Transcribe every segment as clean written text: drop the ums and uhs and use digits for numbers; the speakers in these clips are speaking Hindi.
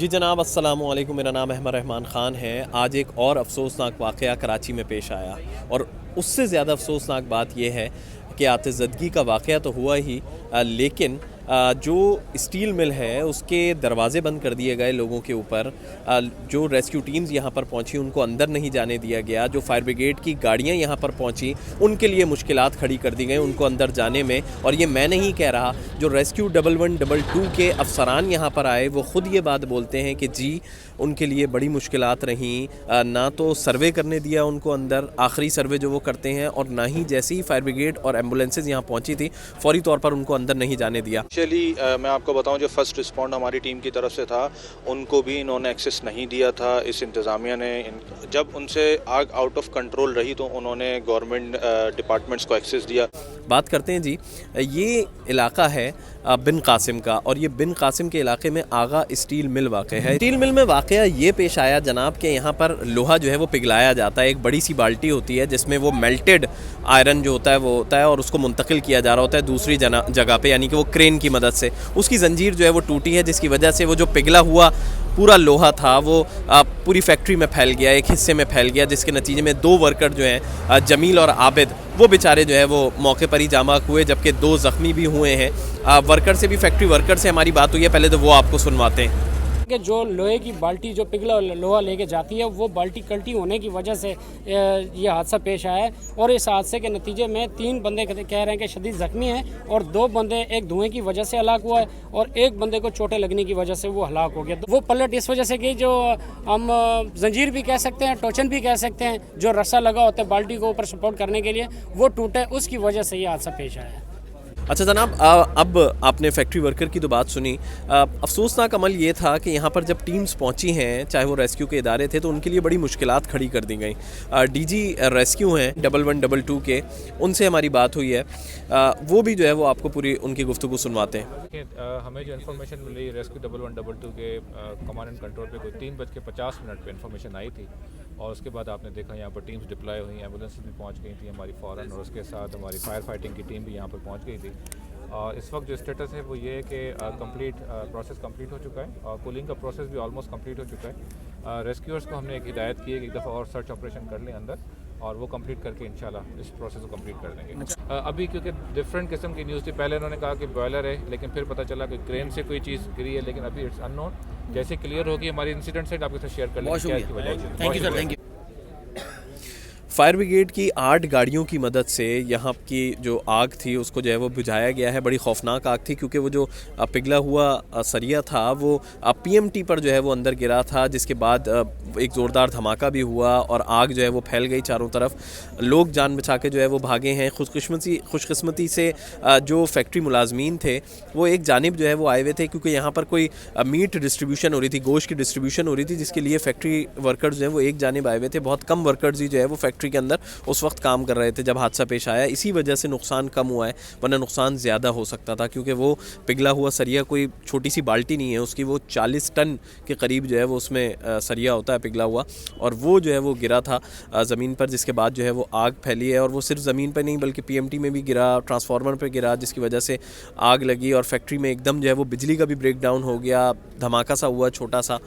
जी जनाब, अस्सलामु अलैकुम। मेरा नाम अहमद रहमान ख़ान है। आज एक और अफसोसनाक वाक़या कराची में पेश आया और उससे ज़्यादा अफसोसनाक बात यह है कि आतिशज़दगी का वाक़या तो हुआ ही, लेकिन जो स्टील मिल है उसके दरवाज़े बंद कर दिए गए लोगों के ऊपर। जो रेस्क्यू टीम्स यहाँ पर पहुँची उनको अंदर नहीं जाने दिया गया। जो फायर ब्रिगेड की गाड़ियाँ यहाँ पर पहुँची उनके लिए मुश्किलात खड़ी कर दी गई उनको अंदर जाने में। और ये मैं नहीं कह रहा, जो रेस्क्यू 1112 के अफसरान यहाँ पर आए वो ख़ुद ये बात बोलते हैं कि जी उनके लिए बड़ी मुश्किलात रहीं। ना तो सर्वे करने दिया उनको अंदर, आखिरी सर्वे जो वो करते हैं, और ना ही जैसे ही फायर ब्रिगेड और एम्बुलेंसेज यहाँ पहुँची थी फौरी तौर पर उनको अंदर नहीं जाने दिया। मैं आपको बताऊं, जो फर्स्ट रिस्पॉन्ड हमारी टीम की तरफ से था उनको भी इन्होंने एक्सेस नहीं दिया था। इस इंतज़ामिया ने जब उनसे आग आउट ऑफ कंट्रोल रही तो उन्होंने गवर्नमेंट डिपार्टमेंट्स को एक्सेस दिया। बात करते हैं जी, ये इलाका है बिन कासिम का, और ये बिन कासिम के इलाके में आगा स्टील मिल वाक़ है। स्टील मिल में वाक़या ये पेश आया जनाब कि यहाँ पर लोहा जो है वो पिघलाया जाता है। एक बड़ी सी बाल्टी होती है जिसमें वो मेल्टेड आयरन जो होता है वो होता है, और उसको मुंतकिल किया जा रहा होता है दूसरी जगह पे, यानी कि वो क्रेन की मदद से। उसकी जंजीर जो है वो टूटी है, जिसकी वजह से वो जो पिघला हुआ पूरा लोहा था वो पूरी फैक्ट्री में फैल गया, एक हिस्से में फैल गया, जिसके नतीजे में 2 वर्कर जो हैं जमील और आबिद, वो बेचारे जो है वो मौके पर ही जामाक हुए, जबकि 2 ज़ख्मी भी हुए हैं। वर्कर से भी, फैक्ट्री वर्कर से हमारी बात हुई है, पहले तो वो आपको सुनवाते हैं। कि जो लोहे की बाल्टी जो पिघला लोहा लेके जाती है वो बाल्टी कल्टी होने की वजह से ये हादसा पेश आया है। और इस हादसे के नतीजे में 3 बंदे कह रहे हैं कि शदीद ज़ख्मी हैं, और 2 बंदे एक धुएं की वजह से हलाक हुआ है, और एक बंदे को चोटें लगने की वजह से वो हलाक हो गया। तो वो पलट इस वजह से कि जो हम जंजीर भी कह सकते हैं, टोचन भी कह सकते हैं, जो रस्सा लगा होता है बाल्टी को ऊपर सपोर्ट करने के लिए, वो टूटे, उसकी वजह से ये हादसा पेश आया है। अच्छा जनाब, अब आपने फैक्ट्री वर्कर की तो बात सुनी। अफसोसनाक अमल ये था कि यहाँ पर जब टीम्स पहुँची हैं, चाहे वो रेस्क्यू के इदारे थे, तो उनके लिए बड़ी मुश्किलात खड़ी कर दी गई। डीजी रेस्क्यू हैं 1112 के, उनसे हमारी बात हुई है। वो भी जो है वो आपको पूरी उनकी गुफ्तगू सुनवाते हैं। हमें जो इन्फॉर्मेशन मिली रेस्क्यू 1112 के कमांड एंड कंट्रोल पे कोई 3:50 पे इन्फॉर्मेशन आई थी, और उसके बाद आपने देखा यहाँ पर टीम्स डिप्लॉय हुई, एम्बुलेंस भी पहुँच गई थी हमारी फ़ौरन, और उसके साथ हमारी फायर फाइटिंग की टीम भी यहाँ पर पहुँच गई थी। और इस वक्त जो स्टेटस है वो ये है कि प्रोसेस कंप्लीट हो चुका है, और पुलिंग का प्रोसेस भी ऑलमोस्ट कंप्लीट हो चुका है। रेस्क्यूअर्स को हमने एक हिदायत की है कि एक दफ़ा और सर्च ऑपरेशन कर लें अंदर, और वो कंप्लीट करके इंशाल्लाह इस प्रोसेस को कंप्लीट कर देंगे। अभी क्योंकि डिफरेंट किस्म की न्यूज़ थी, पहले उन्होंने कहा कि बॉयलर है, लेकिन फिर पता चला कि क्रेन से कोई चीज़ गिरी है, लेकिन अभी इट्स अननोन। जैसे क्लियर होगी हमारी इंसिडेंट साइड आपके साथ शेयर कर लेंगे। फायर ब्रिगेड की 8 गाड़ियों की मदद से यहाँ की जो आग थी उसको जो है वो बुझाया गया है। बड़ी खौफनाक आग थी, क्योंकि वो जो पिघला हुआ सरिया था वो पीएमटी पर जो है वो अंदर गिरा था, जिसके बाद एक ज़ोरदार धमाका भी हुआ और आग जो है वो फैल गई चारों तरफ। लोग जान बचा के जो है वो भागे हैं। खुशकिस्मती से जो फैक्ट्री मुलाजमीन थे वो एक जानिब जो है वो आए हुए थे, क्योंकि यहाँ पर कोई मीट डिस्ट्रीब्यूशन हो रही थी, गोश्त की डिस्ट्रीब्यूशन हो रही थी, जिसके लिए फैक्ट्री वर्कर्स जो है वो एक जानिब आए हुए थे। बहुत कम वर्कर्स ही जो है वो फैक्ट्री के अंदर उस वक्त काम कर रहे थे जब हादसा पेश आया। इसी वजह से नुकसान कम हुआ है, वरना नुकसान ज़्यादा हो सकता था, क्योंकि वो पिघला हुआ सरिया कोई छोटी सी बाल्टी नहीं है, उसकी वो 40 टन के करीब जो है वो उसमें सरिया होता है पिघला हुआ, और वो जो है वो गिरा था ज़मीन पर, जिसके बाद जो है वो आग फैली है। और वो सिर्फ ज़मीन पर नहीं बल्कि पीएमटी में भी गिरा, ट्रांसफार्मर पर गिरा, जिसकी वजह से आग लगी, और फैक्ट्री में एकदम जो है वो बिजली का भी ब्रेक डाउन हो गया, धमाका सा हुआ छोटा सा,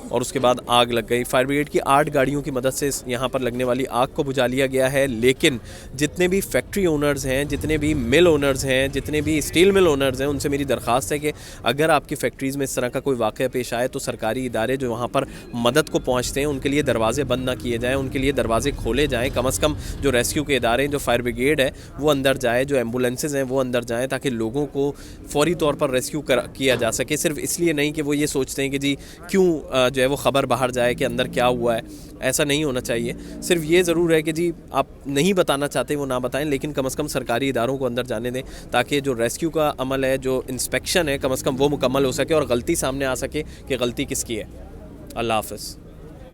और उसके बाद आग लग गई। फायर ब्रिगेड की 8 गाड़ियों की मदद से यहाँ पर लगने वाली आग को बुझा लिया गया है। लेकिन जितने भी फैक्ट्री ओनर्स हैं, जितने भी मिल ओनर्स हैं, जितने भी स्टील मिल ओनर्स हैं, उनसे मेरी दरख्वास्त है कि अगर आपकी फैक्ट्रीज़ में इस तरह का कोई वाक़या पेश आए तो सरकारी इदारे जो वहाँ पर मदद को पहुँचते हैं उनके लिए दरवाजे बंद ना किए जाएँ, उनके लिए दरवाजे खोले जाएँ। कम अज़ कम जो रेस्क्यू के इदारे हैं, जो फायर ब्रिगेड है वो अंदर जाए, जो एम्बुलेंसेज हैं वो अंदर जाएँ, ताकि लोगों को फ़ौरी तौर पर रेस्क्यू किया जा सके। सिर्फ इसलिए नहीं कि वो ये सोचते हैं कि जी क्यों जो है वो ख़बर बाहर जाए कि अंदर क्या हुआ है, ऐसा नहीं होना चाहिए। सिर्फ ये ज़रूर है कि जी आप नहीं बताना चाहते वो ना बताएं, लेकिन कम से कम सरकारी इदारों को अंदर जाने दें, ताकि जो रेस्क्यू का अमल है, जो इंस्पेक्शन है, कम से कम वो मुकम्मल हो सके और गलती सामने आ सके कि गलती किसकी है। अल्लाह हाफ़िज़।